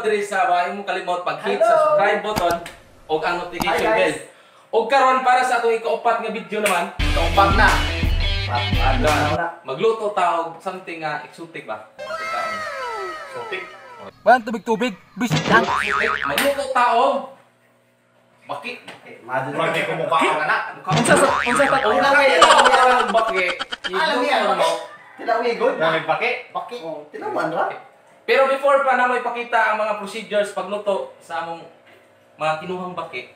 diri sa bahay mo kalimot pag-hit sa subscribe button o ang notification bell. O karon para sa atong ikaapat nga video naman, kaupat na. Magluto ta og something exotic ba? Exotic. Walang tubig-tubig, bisit lang. Magluto ta og baki. Baki ko mukha ka na. Unsa ta Baki. Alam niya ano? Tinawigod. Namig baki. Baki. Tinaman ra. Pero before pa na mo ipakita ang mga procedures pagluto sa among mga kinuhang baki,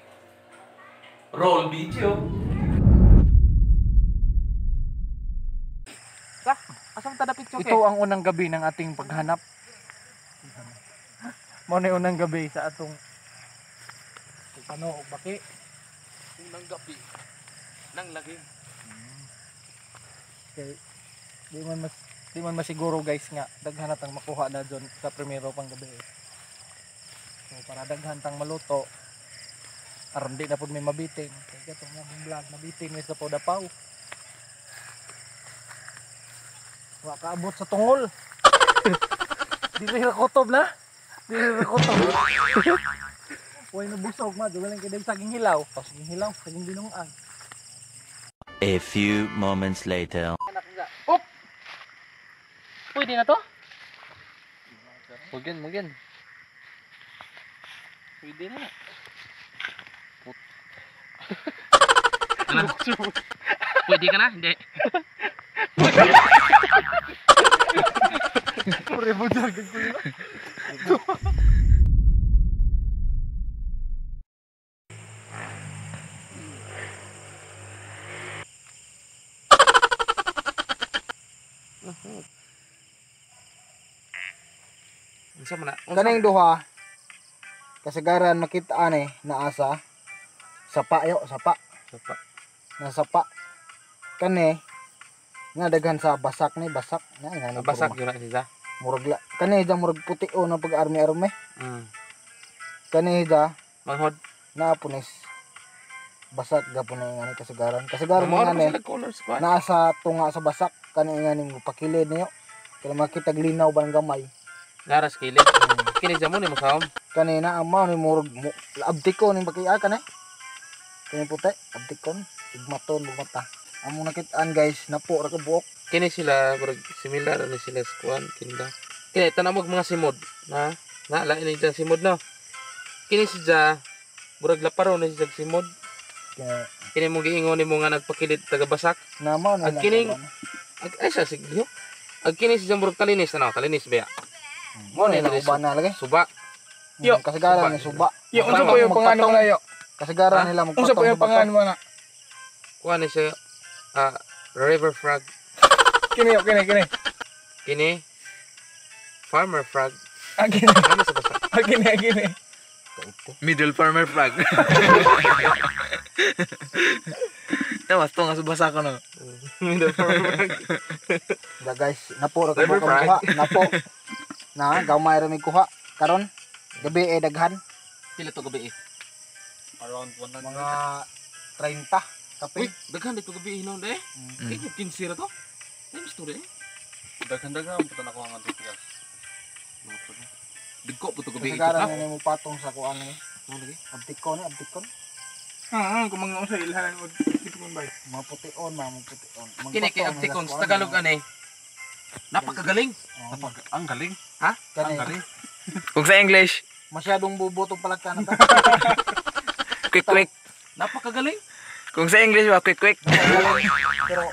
roll video. Asam tada picture ito ang unang gabi ng ating paghanap. Mao na unang gabi sa atong ano baki. Unang gabi nang lagi. Okay. Di man masiguro guys nga daghan natang makuha na dyon sa primero pang gabi. So para daghan tang maluto aron di na pud may mabitin. Kaya katong nga vlog mabitin mi sa podapaw. Wa kaabot sa tungol. Dili ra kutob na. Dili ra kutob. Way na busog ma, dugalan kay saging hilaw. Saging hilaw, saging dinungan. A few moments later. Op! Pwede na to? Mugin. Pwede na. Pwede ka na? Hindi. Rebudar din ko yun. Unsa man na? Kaning duha kasagaran makitaan na asa sapa Sapa. na sapa kani nga daghan sa basak na nga Basak yun na siya. murag la kani da murag puti o na pag-army kani da Manghod. na punis basak gapon na nga kasagaran Mo nga ni colors ba? naa sa tunga sa basak kani nga ning pakilid niyo kaya makita glinaw ba ng gamay Laras kilid. Kini jamo ni masawom. kanina amo ni murag abdiko ning bakiya kanay kani puti abdikon igmaton bumata amo nakitaan guys napo ra ka buok Kini sila murag similar ni sila sa kuan tinda. Kini tanamog mga simod na lain ni jang simod no. Kini siya murag laparo ni siya simod. kaya Kini mo giingon nimo nga nagpakilid taga basak. namo na Ag kining ay sa sigyo. Ag kini siya murag talinis na talinis ba. mo ni na uban na lagi Suba. yo kasagaran ni suba Yo, unsa po yung pangalan mo na yo? kasagaran nila Unsa po yung pangalan mo na? Kuan ni siya river frog. Kini. Kini farmer frog. Kini. Ano sa basak? Kini. Middle farmer flag. Tawas to nga subasa ko no. Middle farmer frog. da guys napo ra ka River buok kuha napo na gamay ra mi kuha karon gabi daghan Pila to gabi eh. Around 100. mga 30 kape Uy, daghan dito gabi hinon eh. Kay 15 ra to. Ay story eh. Daghan puto na ko ang antigas. Digko po to gabi ito kasagaran na. ni mo patong sa kuan ni Ano lagi? abdikon Kung mga unsa ilhan mo dito mo bay. mga pution mga pution Kini kay Apticons Tagalog ani. Napakagaling. Ang galing. kani Kung sa English, masyadong bubutong palagkan ta quick. Napakagaling. Kung sa English ba quick. pero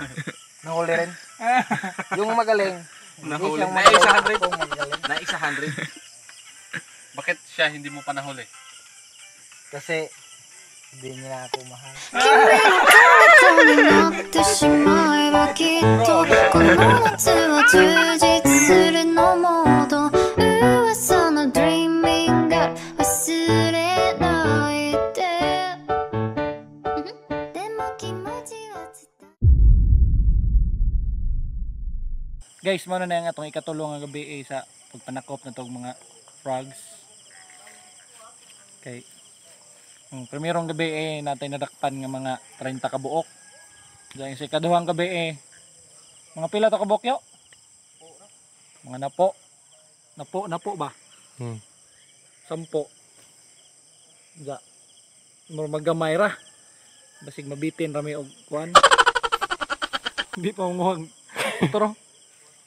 nahuli rin yung magaling Nahuli. hindi siyang Na isa magaling 100. kung magaling Na isa 100. Bakit siya hindi mo pa nahuli? kasi hindi niya ako mahal になってしまえばきっとこの夏は充実するのモード噂の Dreaming Up 忘れないででも気持ちは伝え Guys, mano na yung atong ikatulong nga gabi sa pagpanakop na tong mga frogs. Okay. Ang primerong gabi natin nadakpan nga mga 30 ka buok. Diyan sa ikaduhang gabi mga pila to ka buok yo? Mga napo ba? sampo. Ja. Mura magamay ra. Basig mabitin rami og kuan. Hindi pa umuhang turo.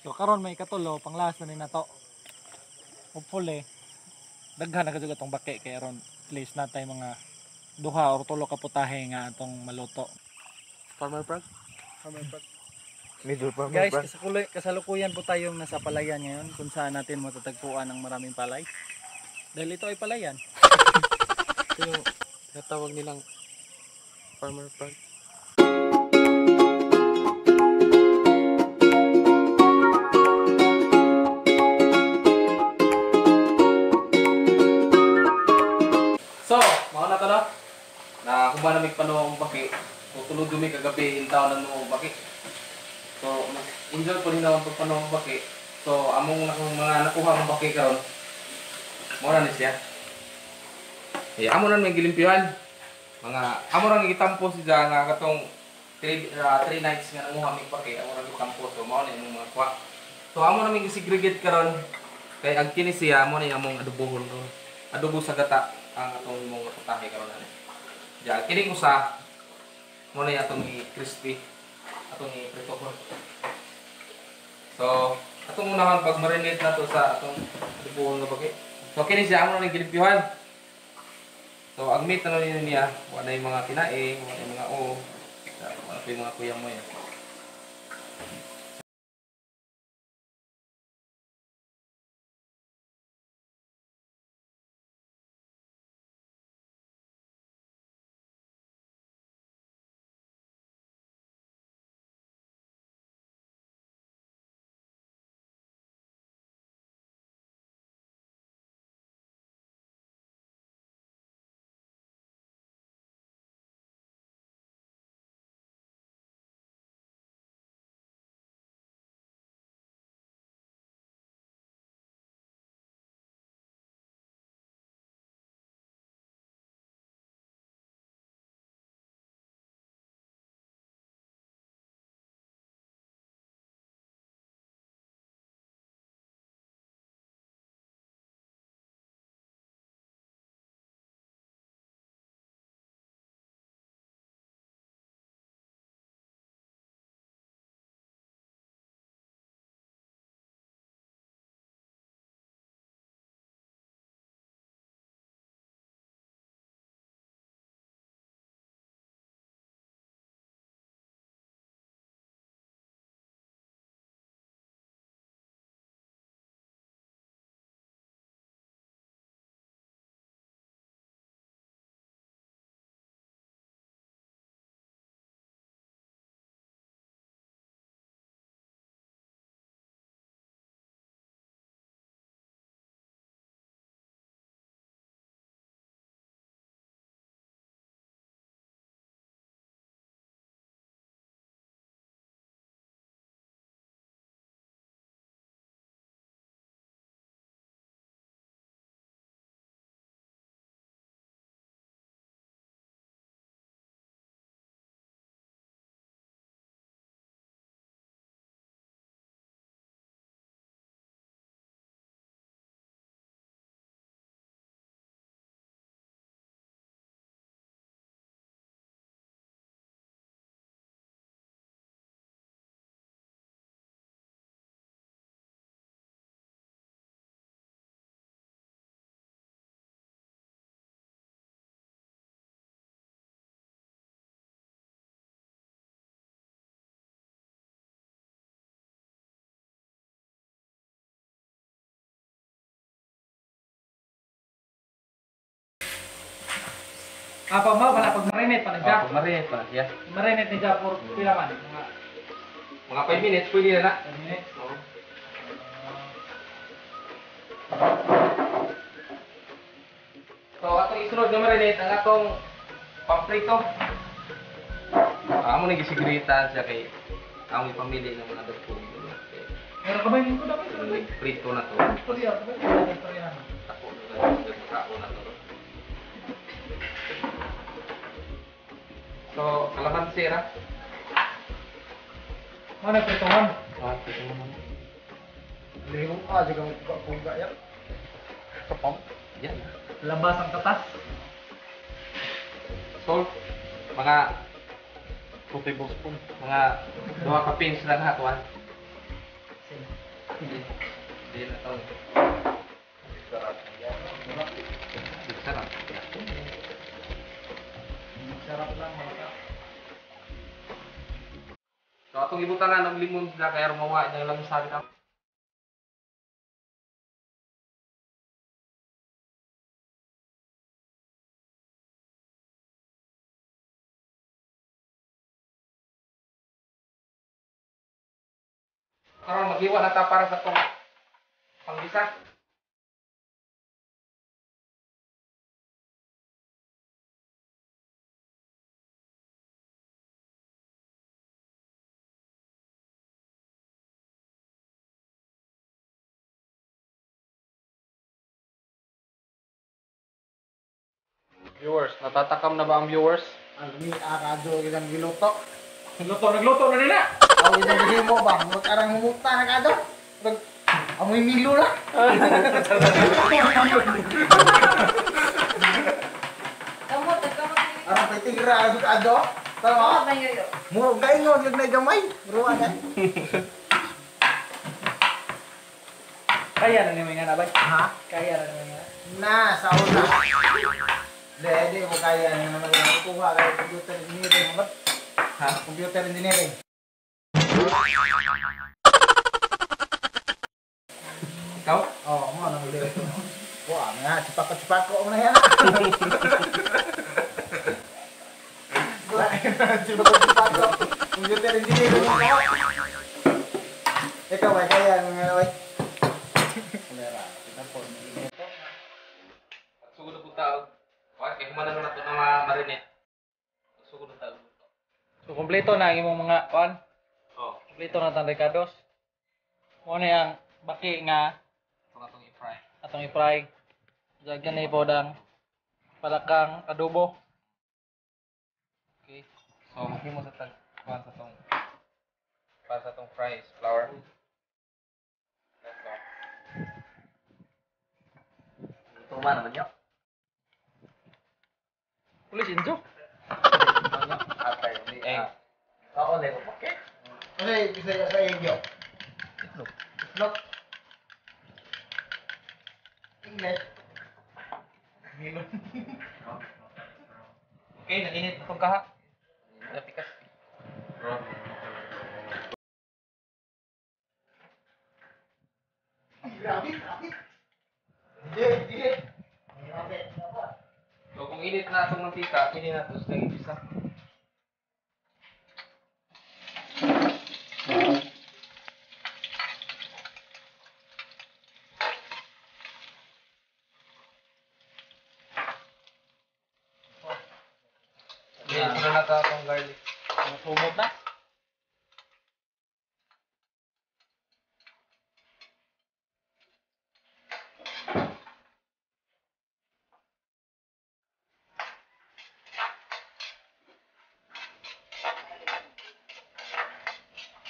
So karon may katulo pang last na ni nato. Hopefully daghan na kadto atong baki kay aron at least natay mga duha or tulo ka putahe nga atong maluto. Farmer Prag? Farmer Prag. Middle Farmer Guys, Prag. kasalukuyan po tayong nasa palayan ngayon kung saan natin matatagpuan ng maraming palay. Dahil ito ay palayan. Ito yung natawag nilang Farmer Prag. So, mga na to no? Na kung ba namig panuong baki, tutulog dumi kagabi in taon ng nuong baki. So, enjoy ko rin naman pagpanuong baki. So, among mga nakuha ng baki karon, mo na ni siya. Eh, amo na may gilimpyuhan. Mga amo ra gitampo siya nga katong 3 nights nga nanguha mig baki, amo ra gitampo so mao na imong mga kuha. So, amo na may segregate karon kay ang kini siya amo na among adobohon no. Adobo sa gata ang atong imong putahe karon ani. Ja, kini usa mo na atong crispy atong i-pritohon. So, atong unahan pag marinate na to sa atong adobohon nga baki. So, kini siya amo na gilimpyuhan. So, ang meat na niya, wala yung mga kinaing, wala yung mga wala pa yung mga kuyang mo yan. Apa mo pala pag marinate pa na siya? Marinate pa na siya. Marinate ni siya for pila man? Mga 5 minutes, pwede na na. 5 minutes. Oo. So, atong isunod na marinate ang atong pamprito. Amo na gisiguritan siya kay among ipamili ng mga dagko. Meron ka ba yung kuda ko? Prito na to. Korea, ba? Korea. Ako na magkao na to. So, kalamansi ra. Mo na pritohan. Lihong juga puga yan. Kapam. Yan. Labas ang katas. Salt. Mga 2 tablespoon. Mga 2 ka pins lang ha, tuwan. Hindi na ito. Sarap. Sarap lang mga. So, atong ibutan na ng limon sila kaya rumawa ng lang sa akin. Karon maghiwa na ta para sa tong panggisa. Viewers, natatakam na ba ang viewers? Almi akado ilang giluto. Nagluto na nila. Aw ilang gihimo ba? Mag-arang humuta na kado. Amoy milo na. Arang petigra ado kado. Tama. Muro gaingon yung nagamay. Ruwa na. Kaya na naman nga na ba? Ha? Kaya na naman nga. Na sa una. Dede mo kaya na naman ang kuha kay computer engineering mo. Ha? Computer engineering. Ikaw? Oh, mo nang ulit. Wah, nga sipak-sipak ko na yan. Sipak-sipak ko. Computer engineering mo. Ikaw ba kaya nga oy? Kamera, kita po. At sugod na po tao. Okay, kumana na ito na marinate. Sugod na tao. So kompleto na ang imong mga kuan. Oh, Kompleto na tang recados. Mo ni ang baki nga ito na itong i-fry. atong i-fry. Daghan na ipod ang palakang adobo. Okay. So, mo sa tag kuhan sa tong para sa tong fries, flour. Let's go. Tuma naman yun. Pulis injo. Atay, hindi. Egg. Oo, lego. Okay. Kasi bisa sa inyo. Itlog. Look. English. Milon. Okay, nainit na itong kaha. Napikas. Grabe, grabe. Hindi, hindi. Grabe. So, kung init na itong mantika, pili na ito sa isa. Yeah, ito na ito itong garlic. Sumot na.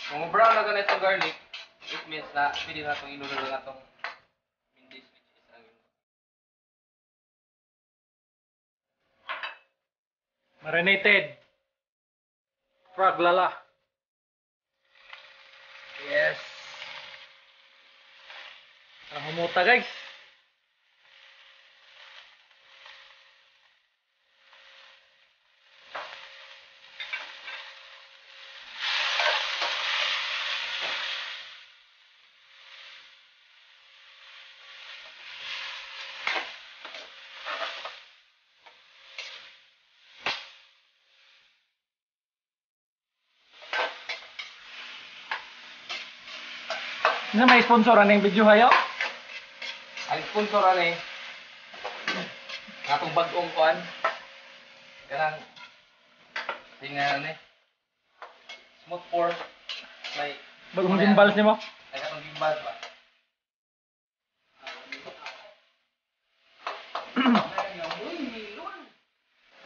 Kung brown na ganito itong garlic, it means na pili na itong inulo na itong mindis, which is ang Marinated. Frog lala. Yes. Ang humuta guys. Na may sponsoran ng video hayo. ang sponsoran eh. Nga itong bagong kuhan. Ganang tingnan eh. Smooth pour. May Bagong gimbals nimo. ay katong gimbal ba?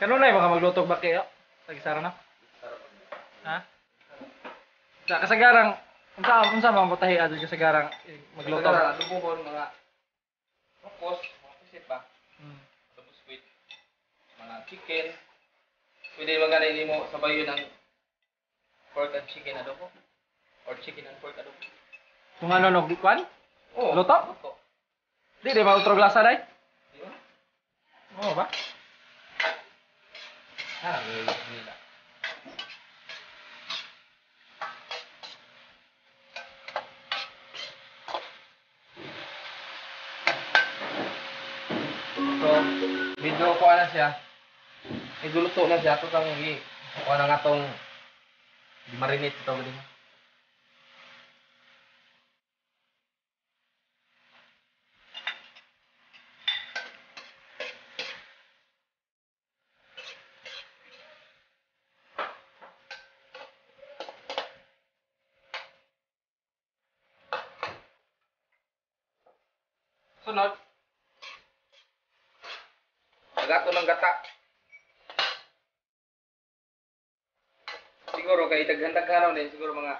Kanunay baka magluto ba kayo? Tagisara na. Ha? Sa kasagarang unsa man mutahi adto kasagarang magluto. Luto. Lubuhon mga focus, mga isip ba? chicken. Pwede magaling mo sabay yun ng pork and chicken adobo. Or chicken and pork adobo. Kung ano no gikwan? Oh, Luto? Luto. Di ba utro glasa day? Di ba? Oo ba? Nila. So, medyo kuha na siya. Medyo luto na siya. Ito kang kuha na nga itong marinate ito. Sunod. Agato ng gata. Siguro kay daghan-daghan din siguro mga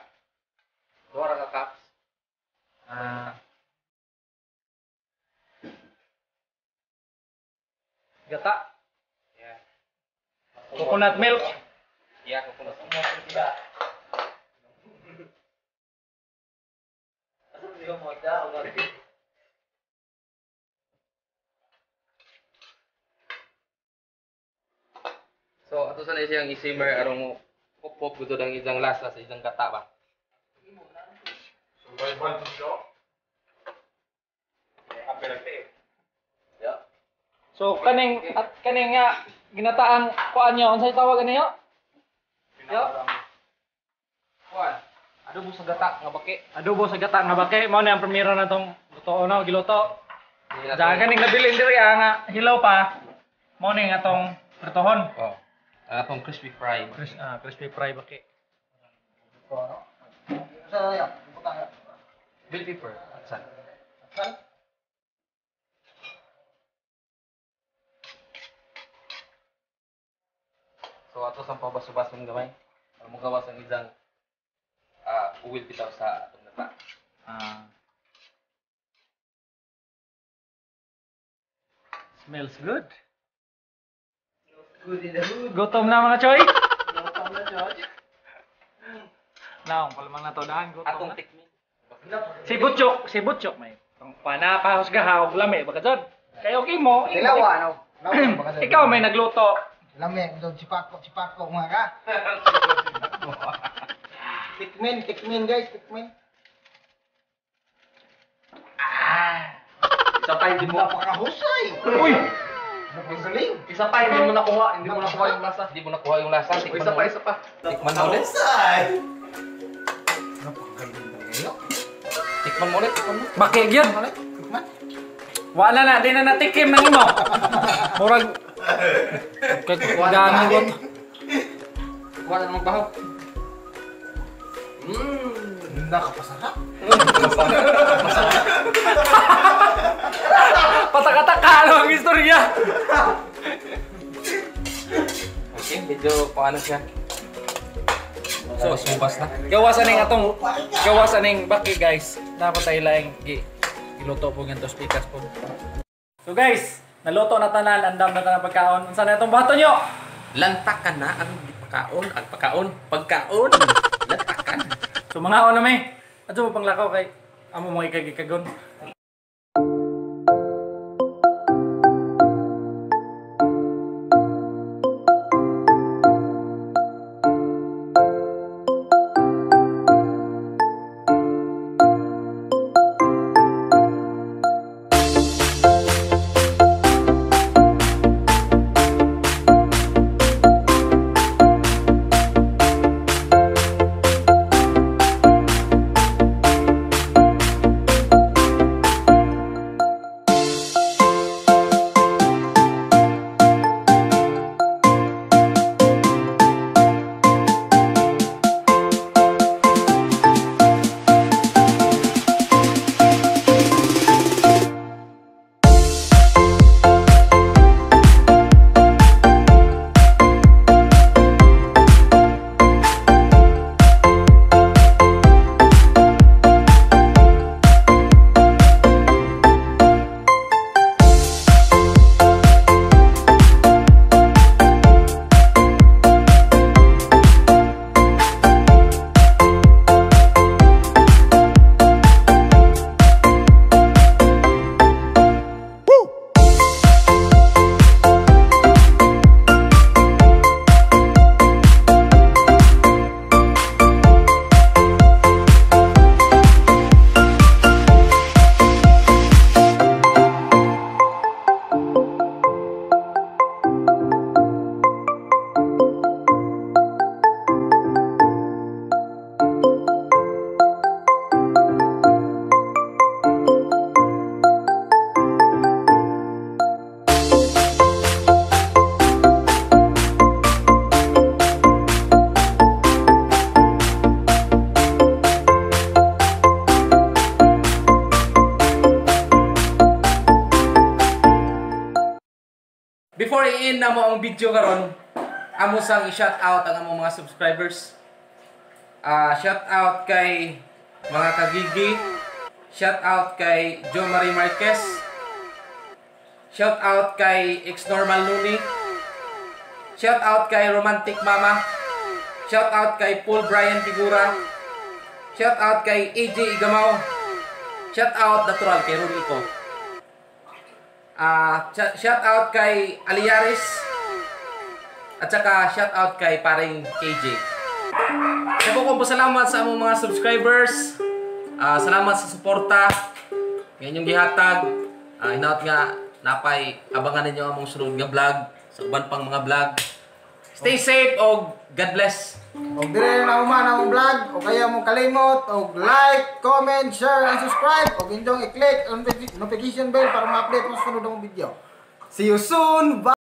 2 ka cups. Gata. Yeah. Coconut milk. Yeah, coconut. So, ato sa na siyang i-simmer arong mo pop-pop gusto ng isang lasa sa isang gata ba? So kaning nga ginataang kuan niyo unsay tawag niyo? Yo. Kuan. Adobo sa gata nga baki. Adobo sa gata nga bake mao na ang primero na tong luto no giluto. Hindi na Diyan kaning nabilin diri nga hilaw pa. Mao ni nga tong pritohon. Oh. Atong crispy fry. Crispy fry bake. Sa ya, butang ya. Bell pepper. Saan? So ato sa pabas-basong gamay. Para mo gawas ang isang uwil bitaw sa atong gata. Smells good. Good in the hood. Gutom na mga choy. Gutom na, George. Naong palamang na to daan gutom Atong na. tikmin. Si Butchok may. Ang panapahusga ha og lami baka jud. Kay okay mo. Tilawa ano? Lawa baka sa. Ikaw may nagluto. Lami do chipako mga ka. Tikmin guys, tikmin. Isa pa hindi mo. Napakahusay. Uy. Napagaling. Isa pa hindi mo nakuha. Hindi mo nakuha yung lasa. Hindi mo nakuha yung lasa. Tikman mo. Isa pa. Tikman mo ulit. Tikman mo ulit. Tikman mo. Bakit yun? Tikman. Wala na, di na natikim ng imo. Murag kagano ko. Kuha na ng bahaw. Nakapasarap. Patakataka ang istorya. Okay, medyo paano siya. So, subas na. Gawasan ning baki guys. Dapat tayo lang giluto po ganito spikas po. So guys, naluto na tanan, andam na tanan pagkaon. Unsa na itong bato nyo? Lantakan na ang pagkaon. Lantakan. So mga ono may. Adto mo panglakaw kay amo mo ikagikagon. before i-end na mo ang video karon, amo sang i-shout out ang among mga subscribers. Shout out kay mga kagigi. Shout out kay Jo Marie Marquez. Shout out kay X Normal Nuni. Shout out kay Romantic Mama. Shout out kay Paul Brian Figura. Shout out kay AJ Igamaw. Shout out natural kay Rulico. Shout out kay Aliaris. At saka shout out kay paring KJ. Sa po salamat sa among mga subscribers. Salamat sa suporta. Ngayon yung gihatag. Hinaut nga napay abangan ninyo among sunod nga vlog sa uban pang mga vlog. Stay safe o God bless. O dire na human ang vlog o kaya mo kalimot o like, comment, share, and subscribe o indong i-click ang notification bell para ma-update mo sa sunod ng video. See you soon. Bye.